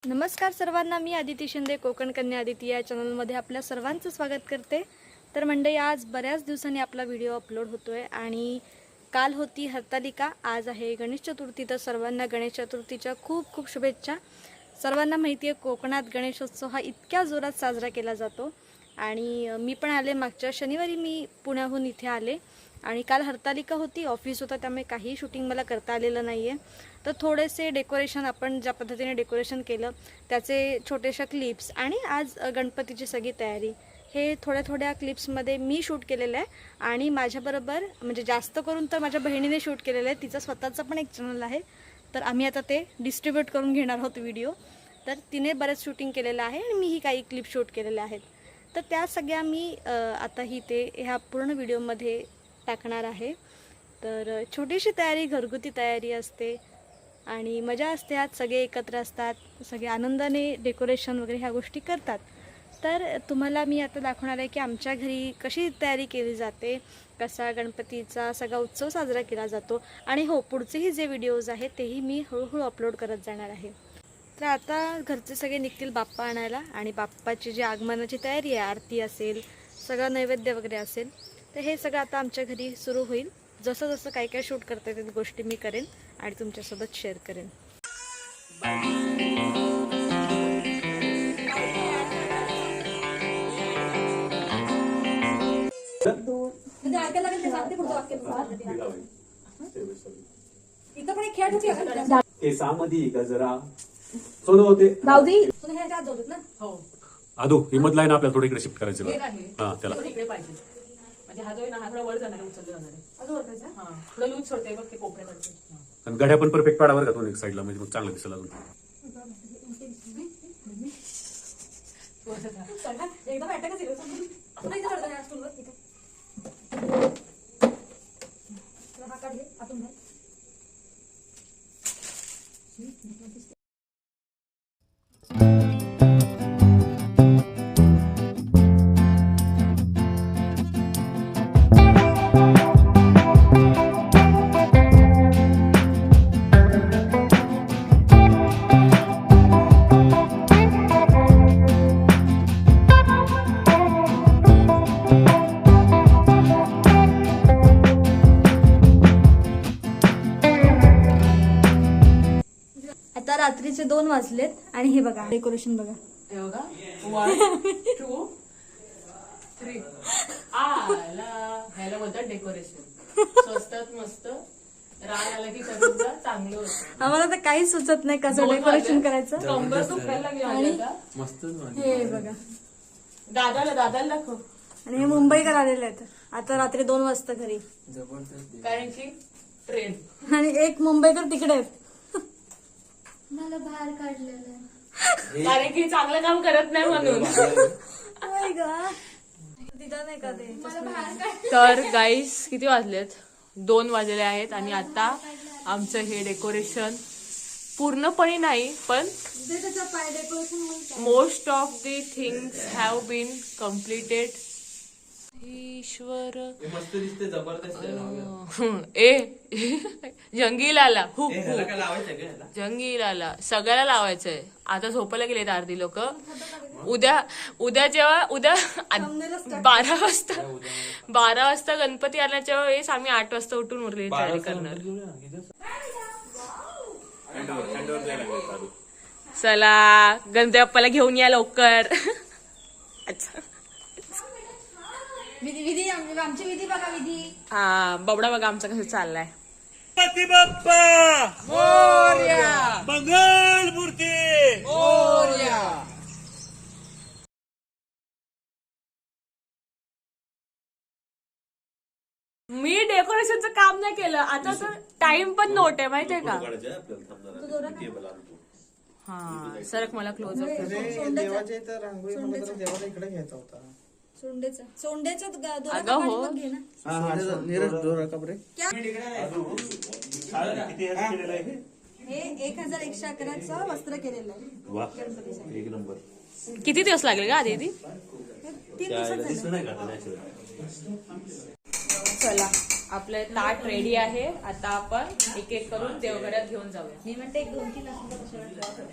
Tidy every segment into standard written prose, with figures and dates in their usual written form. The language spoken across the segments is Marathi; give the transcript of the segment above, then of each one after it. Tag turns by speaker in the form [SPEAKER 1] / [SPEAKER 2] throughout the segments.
[SPEAKER 1] नमस्कार सर्वांना, मी आदिती शिंदे, कोकण कन्या आदिती या चॅनलमध्ये आपल्या सर्वांचं स्वागत करते। तर मंडळी, आज बऱ्याच दिवसांनी आपला व्हिडिओ अपलोड होतोय आणि काल होती हरतालिका, आज आहे गणेश चतुर्थी। तर सर्वांना गणेश चतुर्थीच्या खूप खूप शुभेच्छा। सर्वांना माहिती आहे, कोकणात गणेशोत्सव हा इतक्या जोरात साजरा केला जातो आणि मी पण आले, मागच्या शनिवारी मी पुण्याहून इथे आले आणि काल हरतालिका होती, ऑफिस होता, त्यामुळे काही शूटिंग मला करता आलेलं नाही आहे। तर थोडेसे डेकोरेशन, आपण ज्या पद्धतीने डेकोरेशन केलं त्याचे छोटेशा क्लिप्स आणि आज गणपतीची सगळी तयारी, हे थोड्या क्लिप्समध्ये मी शूट केलेलं आहे आणि माझ्याबरोबर म्हणजे जास्त करून तर माझ्या बहिणीने शूट केलेलं आहे। तिचं स्वतःचं पण एक चॅनल आहे, तर आम्ही आता ते डिस्ट्रीब्यूट करून घेणार आहोत व्हिडिओ। तर तिने बरंच शूटिंग केलेलं आहे आणि मीही काही क्लिप शूट केलेल्या आहेत। तर त्या सगळ्या मी आता ते ह्या पूर्ण व्हिडिओमध्ये टाकणार आहे। तर छोटीशी तयारी, घरगुती तयारी असते आणि मजा असते, आज सगळे एकत्र असतात, सगळे आनंदाने डेकोरेशन वगैरे ह्या गोष्टी करतात। तर तुम्हाला मी आता दाखवणार आहे की आमच्या घरी कशी तयारी केली जाते, कसा गणपतीचा सगळा उत्सव साजरा केला जातो आणि हो, पुढचेही जे व्हिडिओज आहेत तेही मी हळूहळू अपलोड करत जाणार आहे। तर आता घरचे सगळे निघतील बाप्पा आणायला आणि बाप्पाची जी आगमनाची तयारी आहे, आरती असेल, सगळं नैवेद्य वगैरे असेल, तर हे सगळं आता आमच्या घरी सुरू होईल। जसं जसं काय काय शूट करता येते गोष्टी मी करेन आणि तुमच्यासोबत शेअर करेन।
[SPEAKER 2] आदू हिम्मत लाईन आपल्याला थोडी इकडे शिफ्ट करायचं हा त्याला
[SPEAKER 3] हा जो आहे ना, हा थोडा वर जाणार आहे, उचललं जाणार आहे, अजून वर जायचं, हा थोडं लूज सोडते बघ ते कोपऱ्याकडचे।
[SPEAKER 2] आणि गड्या पण परफेक्ट पाडावर का तो एक साईडला, म्हणजे मग चांगलं दिसेल अजून।
[SPEAKER 3] एकदम अटॅकच येईल हा काढ, आतून घाल।
[SPEAKER 1] आता रात्रीचे 2 वाजलेत आणि हे बघा डेकोरेशन बघा।
[SPEAKER 3] हे बघा, 1 2 3 आला, ह्याला बोलतात डेकोरेशन। स्वस्तात मस्त राग आला की करून जा, चांगलं होतं।
[SPEAKER 1] आम्हाला तर काही सुचत नाही कसं डेकोरेशन करायचं।
[SPEAKER 3] कंबर दुखायला लागली माझी आता।
[SPEAKER 1] हे बघा,
[SPEAKER 3] दादाला दाखव।
[SPEAKER 1] आणि हे मुंबईकर आलेले आहेत आता रात्री 2 वाजता घरी,
[SPEAKER 3] कारण की ट्रेन,
[SPEAKER 1] आणि एक मुंबईकर तिकडे आहेत।
[SPEAKER 4] मला बाहेर काढलेलं,
[SPEAKER 3] कारण की चांगलं काम करत नाही म्हणून। तर गाईस, किती वाजलेत? 2 वाजले आहेत आणि आता आमचं हे डेकोरेशन पूर्णपणे नाही, पण most of the things have been completed. ईश्वर जंगीलाला जंगीलाला सगळ्याला लावायचंय। आता झोपायला गेलेत अर्धी लोक। उद्या जेव्हा 12 वाजता गणपती आल्याच्या वेळेस आम्ही 8 वाजता उठून उरली तयारी करणार। चला, गणपती बाप्पाला घेऊन या लवकर। अच्छा,
[SPEAKER 1] विधी आमची विधी बघा, विधी।
[SPEAKER 3] हा, बबडा बघा आमचा कसं चाललाय।
[SPEAKER 5] गणपती बाप्पा मोरया, मंगल मूर्ती मोरया।
[SPEAKER 3] मी डेकोरेशनचं काम नाही केलं, आता तर टाइम पण नोट आहे, माहितीये का? हा, सरक मला क्लोज अप।
[SPEAKER 6] देवाच्या इथं रांगोळी मला देवाला इकडे घ्यायचा होता।
[SPEAKER 1] सोंडेचा
[SPEAKER 3] अगं हो,
[SPEAKER 6] नीरज दोरा कपडे
[SPEAKER 1] हे 1111चं वस्त्र केलेलं आहे।
[SPEAKER 2] एक नंबर।
[SPEAKER 3] किती दिवस लागले का आधी?
[SPEAKER 1] 3 दिवसात झालं।
[SPEAKER 3] चला, आपलं ताट रेडी आहे। आता आपण एक एक करून देवघरात घेऊन जाऊया।
[SPEAKER 1] मी म्हणते 1-2-3 असं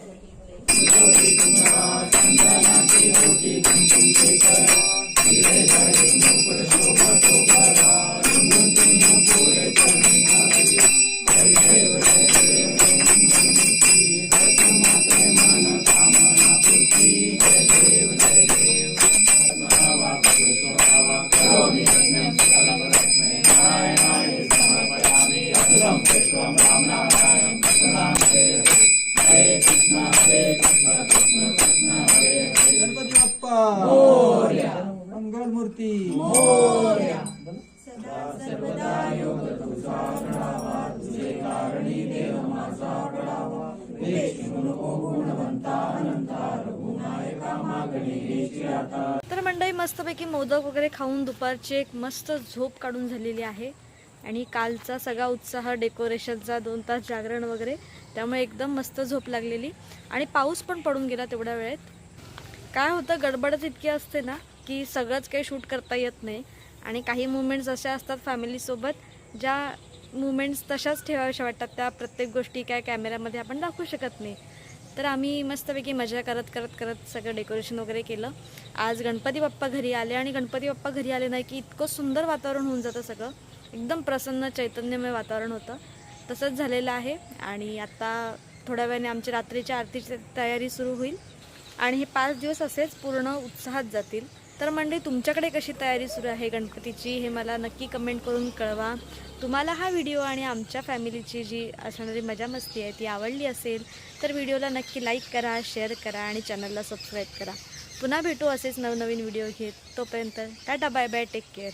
[SPEAKER 6] गणपती बाप्पा मंगल मूर्ती
[SPEAKER 1] तर मंडळी मस्तपैकी मोदक वगैरे खाऊन दुपारची एक मस्त झोप काढून झालेली आहे आणि कालचा सगळा उत्साह डेकोरेशनचा 2 तास जागरण वगैरे त्यामुळे एकदम मस्त झोप लागलेली आणि पाऊस पण पडून गेला तेवढ्या वेळेत. काय होतं गडबडच इतकी असते ना की सगळंच काही शूट करता येत नाही आणि काही मुमेंट्स अशा असतात फॅमिलीसोबत ज्या मुमेंट्स तशाच ठेवाव्याशा वाटतात, त्या प्रत्येक गोष्टी काय कॅमेऱ्यामध्ये आपण दाखवू शकत नाही. तर आम्ही मस्तपैकी मजा करत करत करत सगळं डेकोरेशन वगैरे केलं. आज गणपती बाप्पा घरी आले आणि गणपती बाप्पा घरी आले नाही की इतकं सुंदर वातावरण होऊन जातं, सगळं एकदम प्रसन्न चैतन्यमय वातावरण होतं. तसंच झालेलं आहे आणि आता थोड्या वेळाने आमची रात्रीच्या आरतीची तयारी सुरू होईल आणि हे 5 दिवस असेच पूर्ण उत्साहात जातील. तर मंडळी तुमच्याकडे कशी तयारी सुरू आहे गणपतीची हे मला नक्की कमेंट करून कळवा. तुम्हाला हा व्हिडिओ आणि आमच्या फॅमिलीची जी असणारी मजा मस्ती आहे ती आवडली असेल तर व्हिडिओला नक्की लाईक करा, शेअर करा आणि चॅनलला सबस्क्राईब करा. पुन्हा भेटू असेच नवनवीन व्हिडिओ घेत. तोपर्यंत tata bye bye, take care.